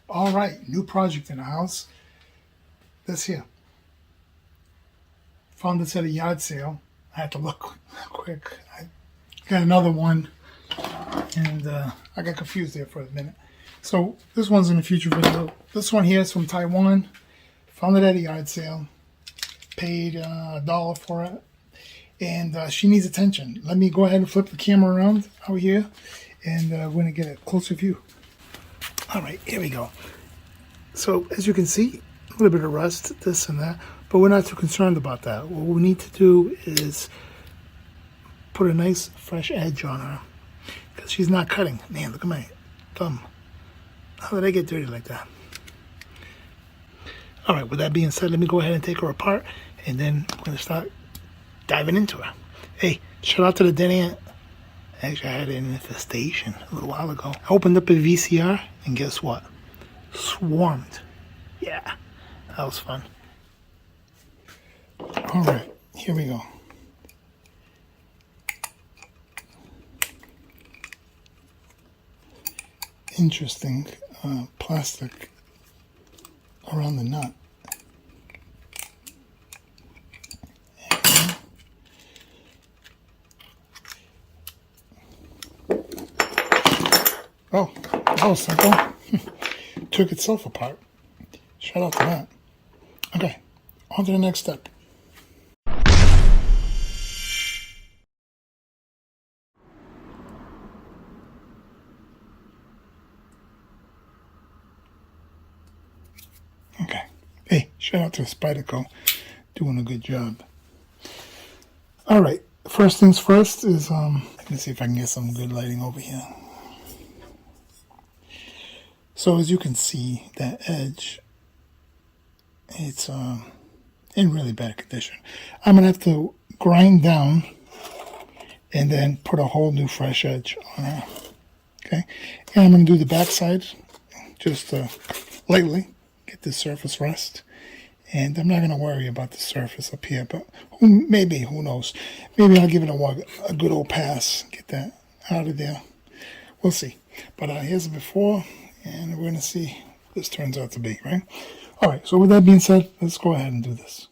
All right, new project in the house. This here. Found this at a yard sale. I had to look quick. I got another one, and I got confused there for a minute. So this one's in the future video. This one here is from Taiwan. Found it at a yard sale. Paid $1 for it. And she needs attention. Let me go ahead and flip the camera around out here, and we're going to get a closer view. All right, here we go. So as you can see, a little bit of rust, this and that, but we're not too concerned about that. What we need to do is put a nice fresh edge on her, because she's not cutting. Man, look at my thumb. How did I get dirty like that? All right, with that being said, let me go ahead and take her apart, and then we're going to start diving into her. Hey, shout out to the dead ant. Actually, I had an infestation a little while ago. I opened up a VCR, and guess what? Swarmed. Yeah, that was fun. All right, here we go. Interesting plastic around the nut. Oh, that was simple. Took itself apart. Shout out to that. Okay, on to the next step. Okay. Hey, shout out to Spyderco. Doing a good job. All right, first things first is, let me see if I can get some good lighting over here. So as you can see, that edge, it's in really bad condition. I'm going to have to grind down and then put a whole new fresh edge on her. Okay, and I'm going to do the back side just lightly, get the surface rust. And I'm not going to worry about the surface up here, but maybe, who knows. Maybe I'll give it a good old pass, get that out of there. We'll see. But here's the before. And we're going to see what this turns out to be, right? All right, so with that being said, let's go ahead and do this.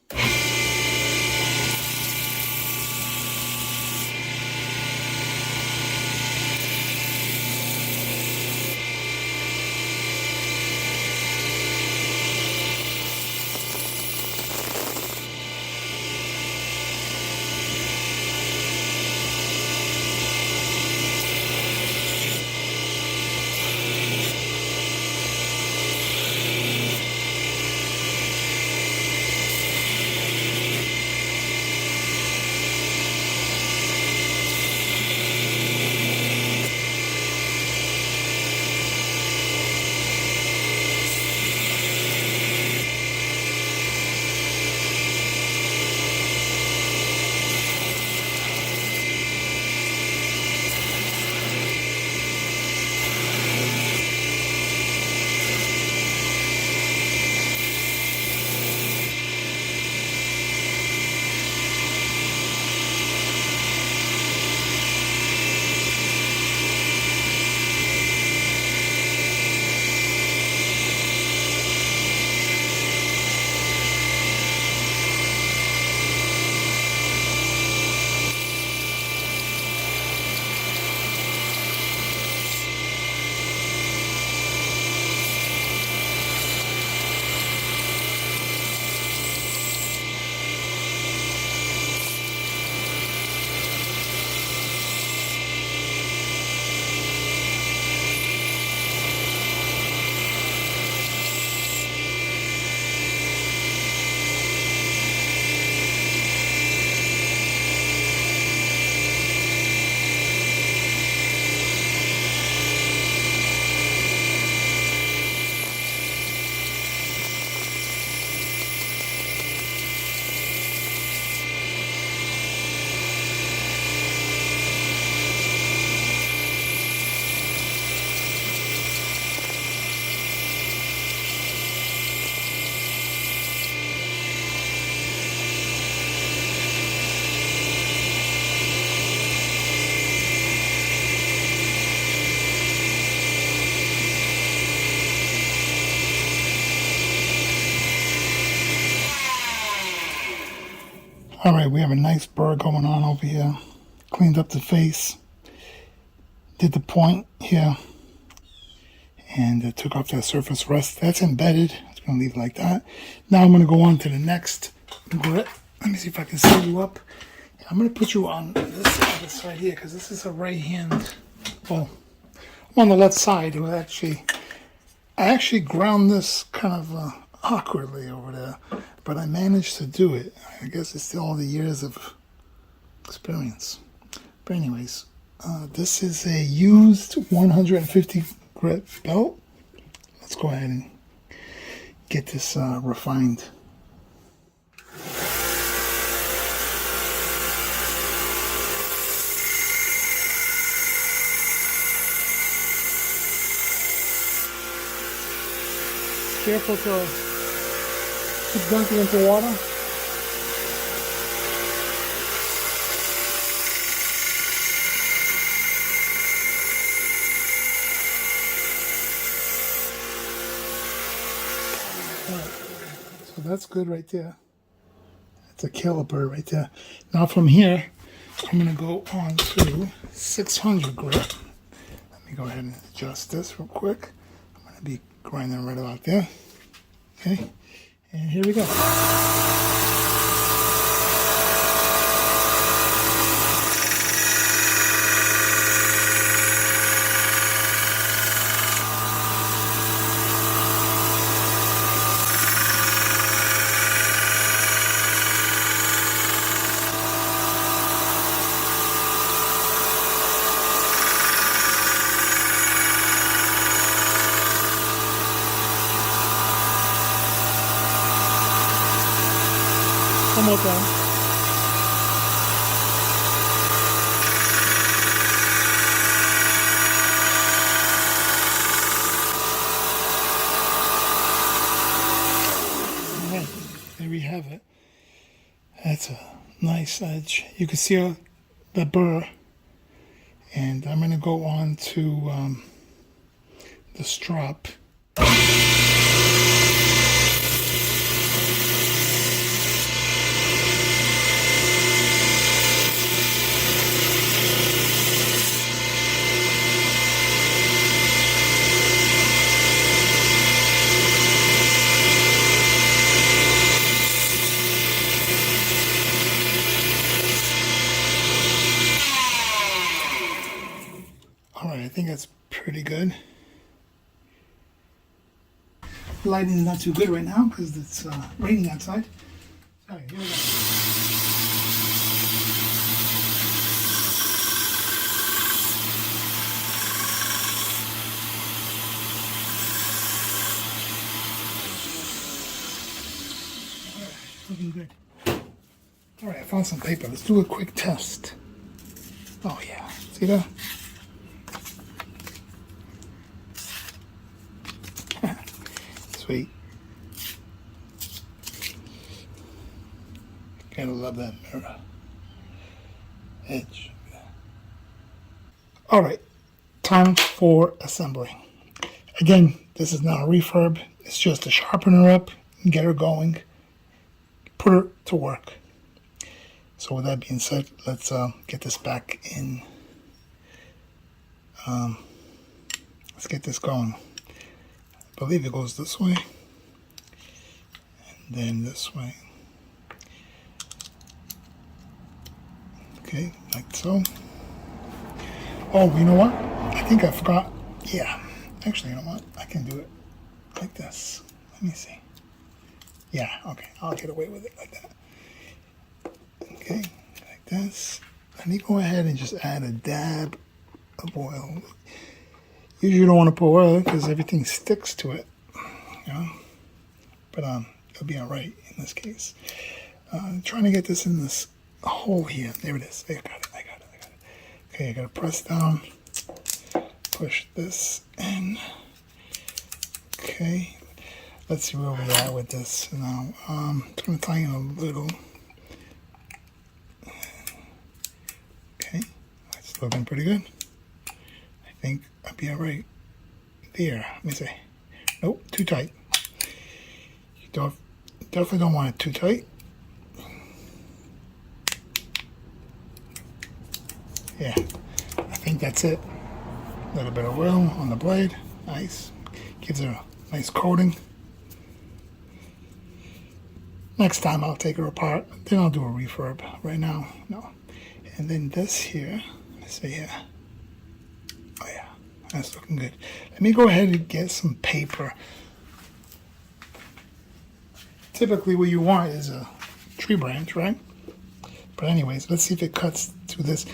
All right, we have a nice burr going on over here. Cleaned up the face. Did the point here. And took off that surface rust. That's embedded. It's going to leave it like that. Now I'm going to go on to the next grit. Let me see if I can set you up. I'm going to put you on this right here because this is a right hand. Well, I'm on the left side. It was I actually ground this kind of awkwardly over there, but I managed to do it. I guess it's still all the years of experience. But anyways, this is a used 150 grit belt. Let's go ahead and get this refined. Careful to keep dunking into water. So that's good right there. That's a caliper right there. Now from here, I'm going to go on to 600 grit. Let me go ahead and adjust this real quick. I'm going to be grinding right about there. Okay, and here we go. One more time. Alright, there we have it. That's a nice edge. You can see the burr. And I'm going to go on to the strop. Alright, I think that's pretty good. Lighting is not too good right now because it's raining outside. Alright, here we go. Alright, looking good. Alright, I found some paper. Let's do a quick test. Oh yeah, see that? Sweet. Gotta love that mirror. Edge. Alright, time for assembling. Again, this is not a refurb. It's just to sharpen her up and get her going. Put her to work. So with that being said, let's get this back in. Let's get this going. I believe it goes this way, and then this way. Okay, like so. Oh, you know what? I think I forgot. Yeah, actually, you know what? I can do it like this. Let me see. Yeah, okay, I'll get away with it like that. Okay, like this. Let me go ahead and just add a dab of oil. Usually you don't want to put oil because everything sticks to it, you know. But it'll be all right in this case. Trying to get this in this hole here. There it is. I got it. Okay, I gotta press down, push this in. Okay, let's see where we're at with this now. I'm gonna tighten a little. Okay, that's looking pretty good. I think I'll be all right there. Let me see. Nope, too tight. You definitely don't want it too tight. Yeah, I think that's it. A little bit of oil on the blade. Nice. Gives it a nice coating. Next time I'll take her apart. Then I'll do a refurb. Right now, no. And then this here. Let's see here. Oh yeah, that's looking good. Let me go ahead and get some paper. Typically what you want is a tree branch, right? But anyways, let's see if it cuts through this.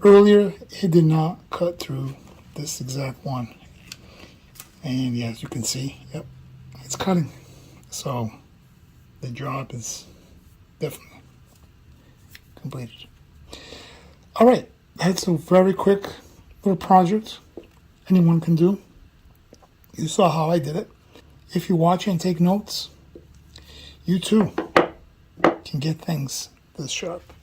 Earlier, it did not cut through this exact one. And yeah, as you can see, yep, it's cutting. So the job is definitely completed. All right, that's a very quick little project anyone can do. You saw how I did it. If you watch and take notes, you too can get things this sharp.